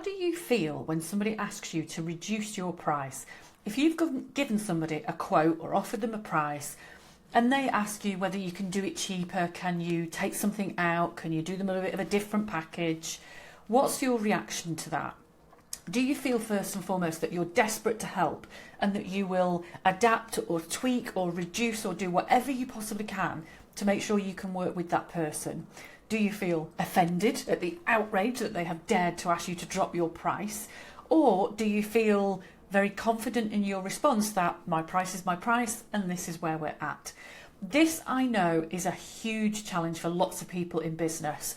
do you feel when somebody asks you to reduce your price? If you've given somebody a quote or offered them a price and they ask you whether you can do it cheaper, can you take something out, can you do them a little bit of a different package, what's your reaction to that? Do you feel first and foremost that you're desperate to help and that you will adapt or tweak or reduce or do whatever you possibly can to make sure you can work with that person? Do you feel offended at the outrage that they have dared to ask you to drop your price? Or do you feel very confident in your response that my price is my price and this is where we're at? This, I know, is a huge challenge for lots of people in business.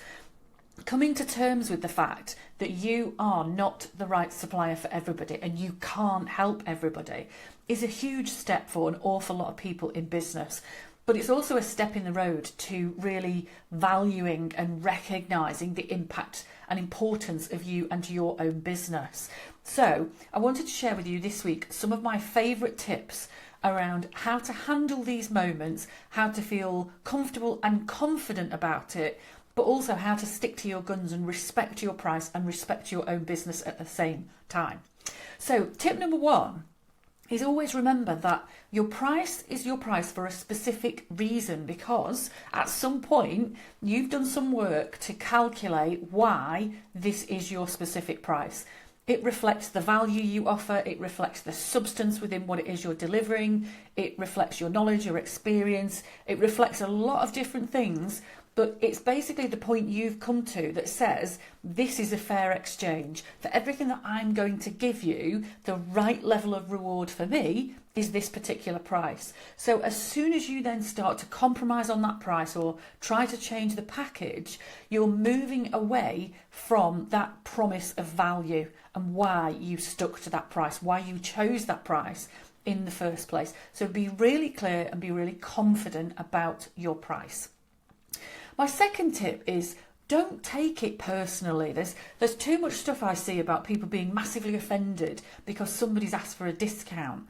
Coming to terms with the fact that you are not the right supplier for everybody and you can't help everybody is a huge step for an awful lot of people in business. But it's also a step in the road to really valuing and recognising the impact and importance of you and your own business. So I wanted to share with you this week some of my favourite tips around how to handle these moments, how to feel comfortable and confident about it, but also how to stick to your guns and respect your price and respect your own business at the same time. So tip number one is always remember that your price is your price for a specific reason, because at some point you've done some work to calculate why this is your specific price. It reflects the value you offer, it reflects the substance within what it is you're delivering, it reflects your knowledge, your experience, it reflects a lot of different things. But it's basically the point you've come to that says this is a fair exchange. For everything that I'm going to give you, the right level of reward for me is this particular price. So as soon as you then start to compromise on that price or try to change the package, you're moving away from that promise of value and why you stuck to that price, why you chose that price in the first place. So be really clear and be really confident about your price. My second tip is don't take it personally. There's too much stuff I see about people being massively offended because somebody's asked for a discount.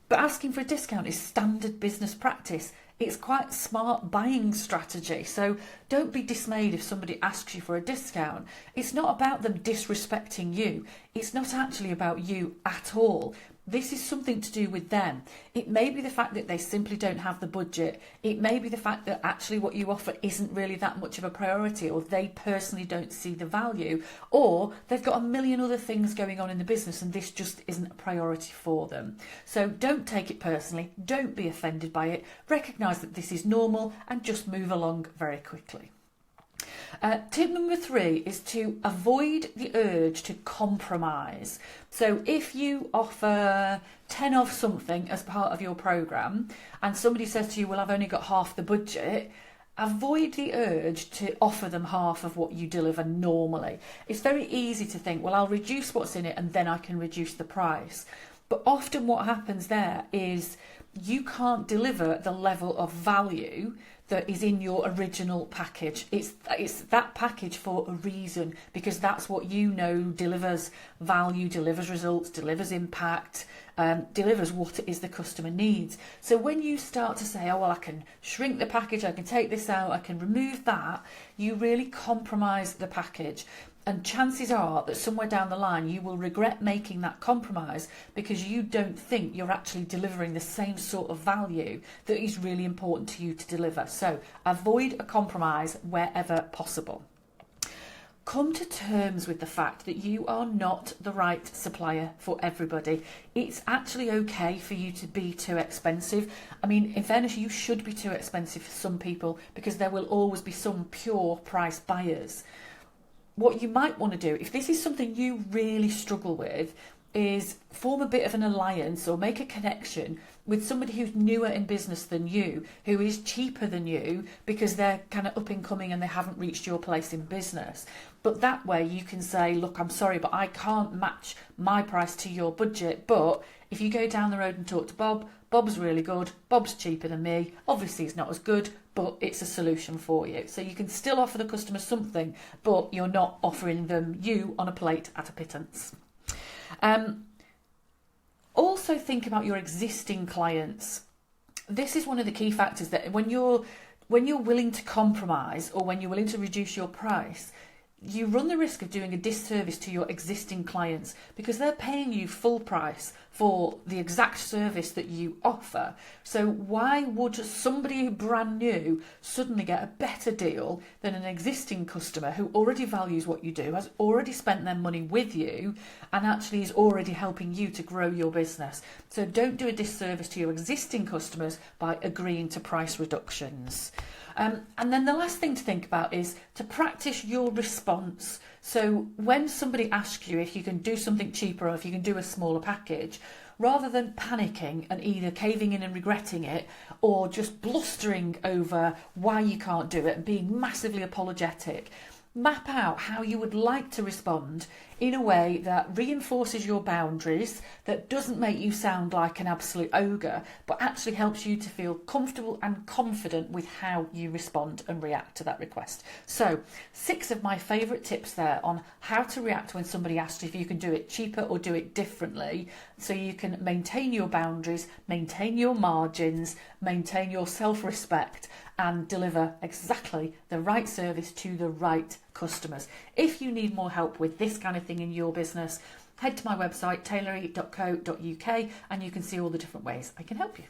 But asking for a discount is standard business practice. It's quite smart buying strategy. So don't be dismayed if somebody asks you for a discount. It's not about them disrespecting you. It's not actually about you at all. This is something to do with them. It may be the fact that they simply don't have the budget. It may be the fact that actually what you offer isn't really that much of a priority, or they personally don't see the value, or they've got a million other things going on in the business and this just isn't a priority for them. So don't take it personally. Don't be offended by it. Recognise that this is normal and just move along very quickly. Tip number 3 is to avoid the urge to compromise. So if you offer 10 of something as part of your programme and somebody says to you, well, I've only got half the budget, avoid the urge to offer them half of what you deliver normally. It's very easy to think, well, I'll reduce what's in it and then I can reduce the price. But often what happens there is you can't deliver the level of value that is in your original package. It's that package for a reason, because that's what you know delivers value, delivers results, delivers impact, delivers what it is the customer needs. So when you start to say, oh, well, I can shrink the package, I can take this out, I can remove that, you really compromise the package. And chances are that somewhere down the line you will regret making that compromise because you don't think you're actually delivering the same sort of value that is really important to you to deliver. So avoid a compromise wherever possible. Come to terms with the fact that you are not the right supplier for everybody. It's actually okay for you to be too expensive. I mean, in fairness, you should be too expensive for some people because there will always be some pure price buyers. What you might want to do, if this is something you really struggle with, is form a bit of an alliance or make a connection with somebody who's newer in business than you, who is cheaper than you because they're kind of up and coming and they haven't reached your place in business. But that way you can say, look, I'm sorry, but I can't match my price to your budget. But if you go down the road and talk to Bob, Bob's really good, Bob's cheaper than me. Obviously it's not as good, but it's a solution for you. So you can still offer the customer something, but you're not offering them you on a plate at a pittance. Also think about your existing clients. This is one of the key factors, that when you're willing to compromise or when you're willing to reduce your price, you run the risk of doing a disservice to your existing clients because they're paying you full price for the exact service that you offer. So why would somebody brand new suddenly get a better deal than an existing customer who already values what you do, has already spent their money with you, and actually is already helping you to grow your business? So don't do a disservice to your existing customers by agreeing to price reductions. And then the last thing to think about is to practice your response. So when somebody asks you if you can do something cheaper or if you can do a smaller package, rather than panicking and either caving in and regretting it or just blustering over why you can't do it and being massively apologetic, map out how you would like to respond in a way that reinforces your boundaries, that doesn't make you sound like an absolute ogre, but actually helps you to feel comfortable and confident with how you respond and react to that request. So 6 of my favourite tips there on how to react when somebody asks if you can do it cheaper or do it differently, so you can maintain your boundaries, maintain your margins, maintain your self-respect, and deliver exactly the right service to the right customers. If you need more help with this kind of thing in your business, head to my website tailory.co.uk and you can see all the different ways I can help you.